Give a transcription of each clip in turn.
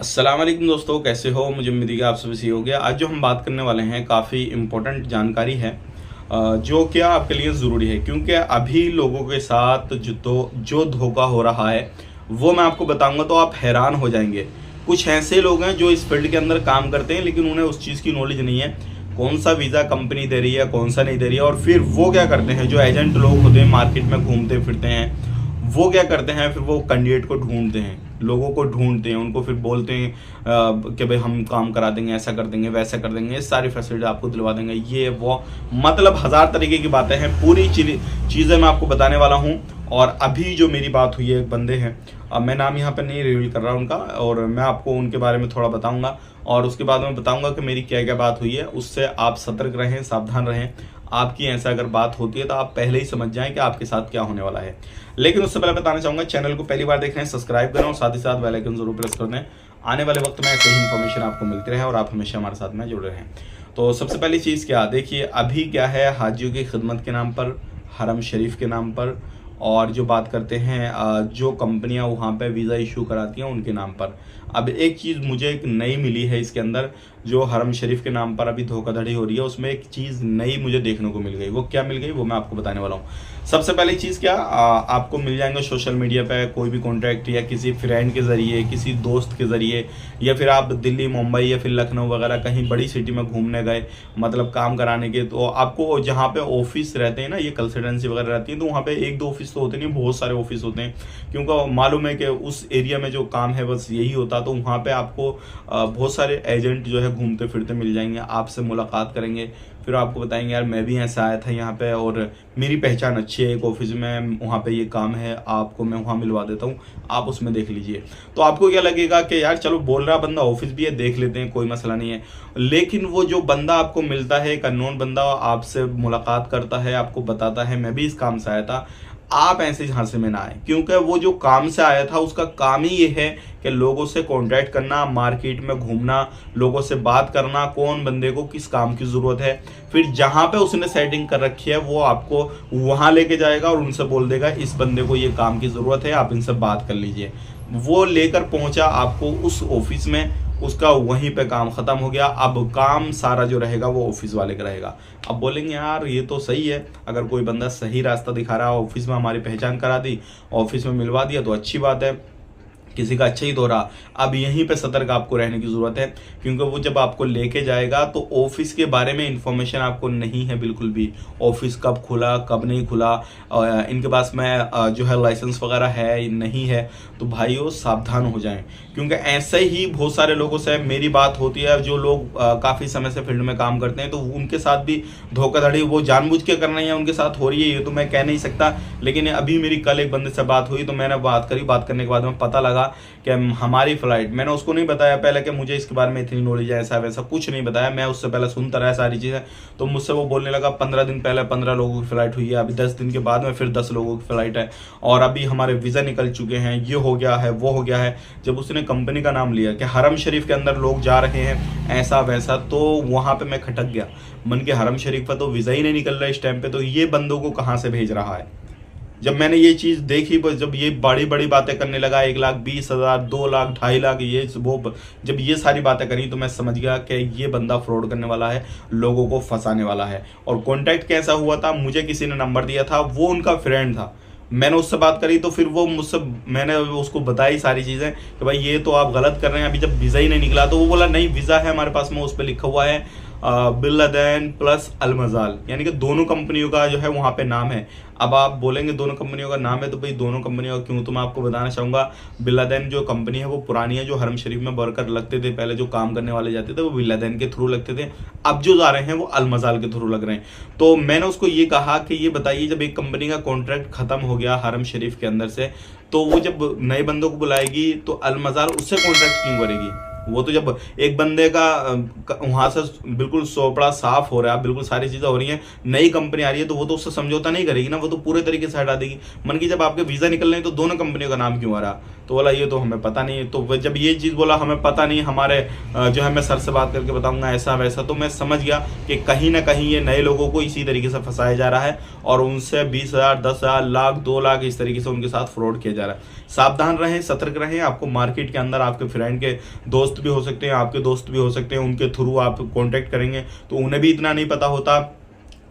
अस्सलाम वालेकुम दोस्तों, कैसे हो? मुझे उम्मीद है कि आप सभी सही हो गया। आज जो हम बात करने वाले हैं काफ़ी इम्पोर्टेंट जानकारी है, जो क्या आपके लिए ज़रूरी है, क्योंकि अभी लोगों के साथ जो धोखा हो रहा है वो मैं आपको बताऊंगा तो आप हैरान हो जाएंगे। कुछ ऐसे लोग हैं जो इस फील्ड के अंदर काम करते हैं लेकिन उन्हें उस चीज़ की नॉलेज नहीं है, कौन सा वीज़ा कंपनी दे रही है कौन सा नहीं दे रही है। और फिर वो क्या करते हैं, जो एजेंट लोग होते हैं मार्केट में घूमते फिरते हैं, वो क्या करते हैं, फिर वो कैंडिडेट को ढूंढते हैं, लोगों को ढूंढते हैं, उनको फिर बोलते हैं कि भाई हम काम करा देंगे, ऐसा कर देंगे वैसा कर देंगे, ये सारी फैसिलिटी आपको दिलवा देंगे, ये वो मतलब हजार तरीके की बातें हैं। पूरी चीज़ें मैं आपको बताने वाला हूँ। और अभी जो मेरी बात हुई है एक बंदे हैं, अब मैं नाम यहाँ पर नहीं रिवील कर रहा उनका, और मैं आपको उनके बारे में थोड़ा बताऊँगा और उसके बाद मैं बताऊँगा कि मेरी क्या क्या बात हुई है। उससे आप सतर्क रहें, सावधान रहें। आपकी ऐसा अगर बात होती है तो आप पहले ही समझ जाएं कि आपके साथ क्या होने वाला है। लेकिन उससे पहले बताना चाहूँगा, चैनल को पहली बार देख रहे हैं सब्सक्राइब करें और साथ ही साथ बेल आइकन जरूर प्रेस कर दें। आने वाले वक्त में ऐसे ही इन्फॉर्मेशन आपको मिलती रहे और आप हमेशा हमारे साथ में जुड़े रहें। तो सबसे पहली चीज़ क्या देखिए, अभी क्या है, हाजियों की खिदमत के नाम पर, हरम शरीफ के नाम पर, और जो बात करते हैं जो कंपनियां वहाँ पे वीज़ा इशू कराती हैं उनके नाम पर। अब एक चीज़ मुझे एक नई मिली है इसके अंदर, जो हरम शरीफ के नाम पर अभी धोखाधड़ी हो रही है, उसमें एक चीज़ नई मुझे देखने को मिल गई। वो क्या मिल गई वो मैं आपको बताने वाला हूँ। सबसे पहली चीज़ क्या, आपको मिल जाएंगे सोशल मीडिया पे कोई भी कॉन्टैक्ट या किसी फ्रेंड के ज़रिए, किसी दोस्त के ज़रिए, या फिर आप दिल्ली मुंबई या फिर लखनऊ वगैरह कहीं बड़ी सिटी में घूमने गए, मतलब काम कराने के, तो आपको जहाँ पे ऑफिस रहते हैं ना, ये कंसल्टेंसी वगैरह रहती है, तो वहाँ पे एक दो ऑफिस तो होते नहीं, बहुत सारे ऑफिस होते हैं, क्योंकि मालूम है कि उस एरिया में जो काम है बस यही होता। तो वहाँ पे आपको बहुत सारे एजेंट जो है घूमते फिरते मिल जाएंगे, आपसे मुलाकात करेंगे, फिर आपको बताएंगे यार मैं भी ऐसा आया था यहाँ पे और मेरी पहचान अच्छी है एक ऑफिस में, वहाँ पे ये काम है, आपको मैं वहाँ मिलवा देता हूँ, आप उसमें देख लीजिए। तो आपको क्या लगेगा कि यार चलो बोल रहा बंदा ऑफिस भी है, देख लेते हैं, कोई मसला नहीं है। लेकिन वो जो बंदा आपको मिलता है, एक अननोन बंदा आपसे मुलाकात करता है, आपको बताता है मैं भी इस काम से आया था, आप ऐसे झांसे में ना आए, क्योंकि वो जो काम से आया था उसका काम ही ये है कि लोगों से कांटेक्ट करना, मार्केट में घूमना, लोगों से बात करना, कौन बंदे को किस काम की ज़रूरत है, फिर जहाँ पे उसने सेटिंग कर रखी है वो आपको वहाँ लेके जाएगा और उनसे बोल देगा इस बंदे को ये काम की ज़रूरत है, आप इनसे बात कर लीजिए। वो लेकर पहुँचा आपको उस ऑफिस में, उसका वहीं पे काम ख़त्म हो गया। अब काम सारा जो रहेगा वो ऑफिस वाले का रहेगा। अब बोलेंगे यार ये तो सही है, अगर कोई बंदा सही रास्ता दिखा रहा है, ऑफिस में हमारी पहचान करा दी, ऑफिस में मिलवा दिया तो अच्छी बात है, किसी का अच्छा ही तो रहा। अब यहीं पे सतर्क आपको रहने की ज़रूरत है, क्योंकि वो जब आपको लेके जाएगा तो ऑफिस के बारे में इंफॉर्मेशन आपको नहीं है बिल्कुल भी, ऑफिस कब खुला कब नहीं खुला, इनके पास में जो है लाइसेंस वगैरह है नहीं है। तो भाइयों सावधान हो जाएं, क्योंकि ऐसे ही बहुत सारे लोगों से मेरी बात होती है, जो लोग काफ़ी समय से फील्ड में काम करते हैं, तो उनके साथ भी धोखाधड़ी वो जानबूझ के करना है उनके साथ हो रही है, ये तो मैं कह नहीं सकता। लेकिन अभी मेरी कल एक बंदे से बात हुई, तो मैंने बात करी, बात करने के बाद में पता लगा कि हमारी फ्लाइट, मैंने उसको नहीं बताया पहले कि मुझे इसके बारे में इतनी नॉलेज है, ऐसा वैसा कुछ नहीं बताया, मैं उससे पहले सुनता रहा सारी चीज़ें। तो मुझसे वो बोलने लगा 15 दिन पहले 15 लोगों की फ़्लाइट हुई है, अभी 10 दिन के बाद में फिर 10 लोगों की फ़्लाइट है, और अभी हमारे वीज़ा निकल चुके हैं, ये हो गया है वो हो गया है। जब उसने कंपनी का नाम लिया कि हरम शरीफ के अंदर लोग जा रहे हैं ऐसा वैसा, तो वहाँ पर मैं खटक गया, मन के हरम शरीफ पर तो वीज़ा ही नहीं निकल रहा इस टाइम पर, तो ये बंदों को कहाँ से भेज रहा है। जब मैंने ये चीज़ देखी, बस जब ये बड़ी बड़ी बातें करने लगा, 1,20,000 2 लाख 2.5 लाख ये वो, जब ये सारी बातें करी तो मैं समझ गया कि ये बंदा फ्रॉड करने वाला है, लोगों को फंसाने वाला है। और कॉन्टैक्ट कैसा हुआ था, मुझे किसी ने नंबर दिया था, वो उनका फ्रेंड था, मैंने उससे बात करी तो फिर वो मुझसे, मैंने उसको बताई सारी चीज़ें कि भाई ये तो आप गलत कर रहे हैं, अभी जब वीज़ा ही नहीं निकला। तो वो बोला नहीं वीज़ा है हमारे पास में, उस पर लिखा हुआ है बिन लादेन प्लस अल मज़ाल, यानी कि दोनों कंपनियों का जो है वहाँ पे नाम है। अब आप बोलेंगे दोनों कंपनियों का नाम है, तो भाई दोनों कंपनियों का क्यों, तो मैं आपको बताना चाहूँगा, बिन लादेन जो कंपनी है वो पुरानी है, जो हरम शरीफ में वर्कर लगते थे पहले, जो काम करने वाले जाते थे वो बिन लादेन के थ्रू लगते थे, अब जो जा रहे हैं वो अल मज़ाल के थ्रू लग रहे हैं। तो मैंने उसको ये कहा कि ये बताइए, जब एक कंपनी का कॉन्ट्रैक्ट खत्म हो गया हरम शरीफ के अंदर से, तो वो जब नए बंदों को बुलाएगी तो अल मज़ाल उससे कॉन्ट्रैक्ट क्यों करेगी। वो तो जब एक बंदे का वहां से बिल्कुल सोपड़ा साफ हो रहा है, बिल्कुल सारी चीजें हो रही हैं, नई कंपनी आ रही है, तो वो तो उससे समझौता नहीं करेगी ना, वो तो पूरे तरीके से हटा देगी। मन की जब आपके वीजा निकल रहे हैं तो दोनों कंपनियों का नाम क्यों आ रहा। तो बोला ये तो हमें पता नहीं है। तो जब ये चीज़ बोला हमें पता नहीं, हमारे जो है मैं सर से बात करके बताऊंगा ऐसा वैसा, तो मैं समझ गया कि कहीं ना कहीं ये नए लोगों को इसी तरीके से फंसाया जा रहा है और उनसे 20,000, 10,000, लाख, 2 लाख इस तरीके से उनके साथ फ्रॉड किया जा रहा है। सावधान रहें, सतर्क रहें। आपको मार्केट के अंदर आपके फ्रेंड के दोस्त भी हो सकते हैं, आपके दोस्त भी हो सकते हैं, उनके थ्रू आप कांटेक्ट करेंगे तो उन्हें भी इतना नहीं पता होता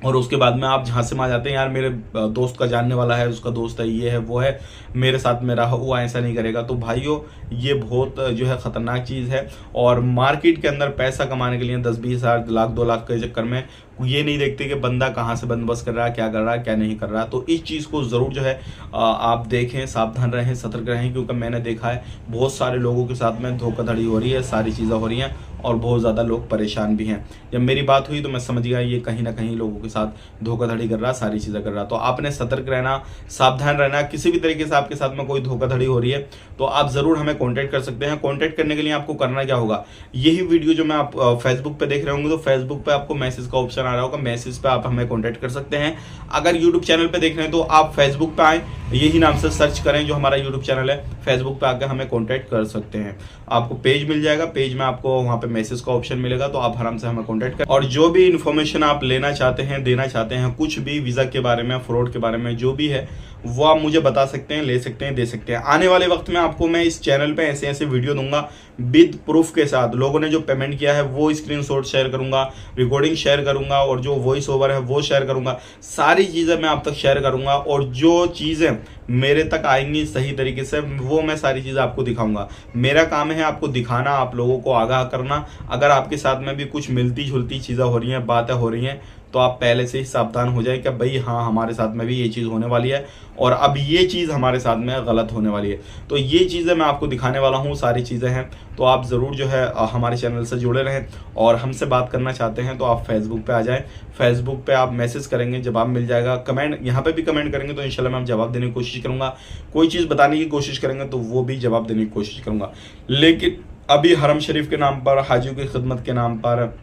और उसके बाद में आप झांसे में आ जाते हैं, यार मेरे दोस्त का जानने वाला है, उसका दोस्त है, ये है वो है, मेरे साथ में रहा हुआ ऐसा नहीं करेगा। तो भाइयों ये बहुत जो है ख़तरनाक चीज़ है और मार्केट के अंदर पैसा कमाने के लिए 10-20 हज़ार, लाख, 2 लाख के चक्कर में ये नहीं देखते कि बंदा कहाँ से बंदोबस्त कर रहा है, क्या कर रहा है, क्या नहीं कर रहा। तो इस चीज़ को ज़रूर जो है आप देखें, सावधान रहें, सतर्क रहें, क्योंकि मैंने देखा है बहुत सारे लोगों के साथ में धोखाधड़ी हो रही है, सारी चीज़ें हो रही हैं और बहुत ज़्यादा लोग परेशान भी हैं। जब मेरी बात हुई तो मैं समझ गया ये कहीं ना कहीं लोगों के साथ धोखाधड़ी कर रहा, सारी चीज़ें कर रहा। तो आपने सतर्क रहना, सावधान रहना। किसी भी तरीके से आपके साथ में कोई धोखाधड़ी हो रही है तो आप ज़रूर हमें कॉन्टैक्ट कर सकते हैं। कॉन्टैक्ट करने के लिए आपको करना क्या होगा, यही वीडियो जो मैं आप फेसबुक पे देख रहे होंगे तो फेसबुक पे आपको मैसेज का ऑप्शन आ रहा होगा, मैसेज पे आप हमें कॉन्टैक्ट कर सकते हैं। अगर यूट्यूब चैनल पे देख रहे हैं तो आप फेसबुक पे आए, यही नाम से सर्च करें जो हमारा यूट्यूब चैनल है, फेसबुक पे आकर हमें कॉन्टैक्ट कर सकते हैं। आपको पेज मिल जाएगा, पेज में आपको वहाँ पे मैसेज का ऑप्शन मिलेगा, तो आप आराम से हमें कॉन्टैक्ट करें और जो भी इन्फॉर्मेशन आप लेना चाहते हैं, देना चाहते हैं, कुछ भी वीज़ा के बारे में, फ्रॉड के बारे में, जो भी है वो आप मुझे बता सकते हैं, ले सकते हैं, दे सकते हैं। आने वाले वक्त में आपको मैं इस चैनल पे ऐसे ऐसे वीडियो दूंगा विद प्रूफ के साथ। लोगों ने जो पेमेंट किया है वो स्क्रीनशॉट शेयर करूंगा, रिकॉर्डिंग शेयर करूंगा और जो वॉइस ओवर है वो शेयर करूंगा। सारी चीज़ें मैं आप तक शेयर करूंगा और जो चीज़ें मेरे तक आएंगी सही तरीके से वो मैं सारी चीज़ें आपको दिखाऊंगा। मेरा काम है आपको दिखाना, आप लोगों को आगाह करना। अगर आपके साथ में भी कुछ मिलती जुलती चीज़ें हो रही हैं, बातें हो रही हैं, तो आप पहले से ही सावधान हो जाए कि भाई हाँ हमारे साथ में भी ये चीज़ होने वाली है और अब ये चीज़ हमारे साथ में गलत होने वाली है। तो ये चीज़ें मैं आपको दिखाने वाला हूँ, सारी चीज़ें हैं। तो आप ज़रूर जो है हमारे चैनल से जुड़े रहें और हमसे बात करना चाहते हैं तो आप फेसबुक पे आ जाएं। फेसबुक पे आप मैसेज करेंगे, जवाब मिल जाएगा। कमेंट यहाँ पे भी कमेंट करेंगे तो इंशाल्लाह मैं जवाब देने की कोशिश करूँगा। कोई चीज़ बताने की कोशिश करेंगे तो वो भी जवाब देने की कोशिश करूँगा। लेकिन अभी हरम शरीफ के नाम पर, हाजियों की खिदमत के नाम पर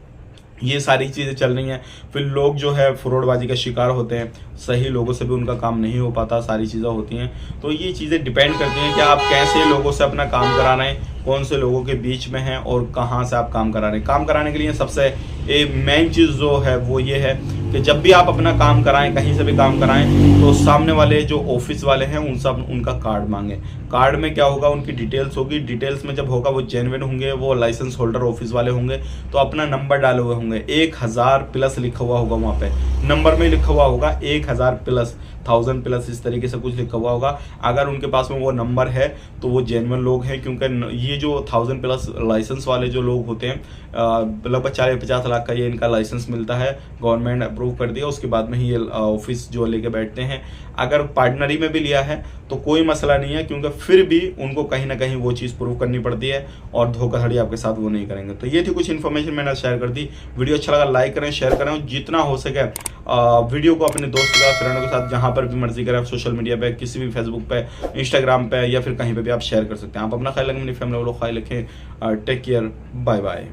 ये सारी चीज़ें चल रही हैं, फिर लोग जो है फ्रॉडबाजी का शिकार होते हैं, सही लोगों से भी उनका काम नहीं हो पाता, सारी चीज़ें होती हैं। तो ये चीज़ें डिपेंड करती हैं कि आप कैसे लोगों से अपना काम करा रहे हैं, कौन से लोगों के बीच में हैं और कहाँ से आप काम करा रहे हैं। काम कराने के लिए सबसे मेन चीज़ जो है वो ये है कि जब भी आप अपना काम कराएं, कहीं से भी काम कराएं, तो सामने वाले जो ऑफिस वाले हैं उनसे उनका कार्ड मांगे। कार्ड में क्या होगा, उनकी डिटेल्स होगी। डिटेल्स में जब होगा वो जेन्युइन होंगे, वो लाइसेंस होल्डर ऑफिस वाले होंगे, तो अपना नंबर डाले हुए होंगे। 1000 प्लस लिखा हुआ होगा, वहाँ पे नंबर में लिखा हुआ होगा 1000 प्लस, 1000 प्लस, इस तरीके से कुछ लिखा हुआ होगा। अगर उनके पास में वो नंबर है तो वो जेन्युइन लोग हैं, क्योंकि ये जो 1000 प्लस लाइसेंस वाले जो लोग होते हैं, लगभग 40-50 लाख का ये इनका लाइसेंस मिलता है, गवर्नमेंट अप्रूव कर दिया, उसके बाद में ही ये ऑफिस जो लेके बैठते हैं। अगर पार्टनरी में भी लिया है तो कोई मसला नहीं है, क्योंकि फिर भी उनको कहीं ना कहीं वो चीज़ प्रूव करनी पड़ती है और धोखाधड़ी आपके साथ वो नहीं करेंगे। तो ये थी कुछ इन्फॉर्मेशन मैंने शेयर कर दी। वीडियो अच्छा लगा लाइक करें, शेयर करें और जितना हो सके वीडियो को अपने दोस्त के साथ, फ्रेंडों के साथ, जहाँ पर भी मर्जी करें, सोशल मीडिया पे, किसी भी फेसबुक पे, इंस्टाग्राम पे या फिर कहीं पे भी आप शेयर कर सकते हैं। आप अपना ख्याल रखें, अपनी फैमिली वालों का ख्याल रखें। Take care, bye bye.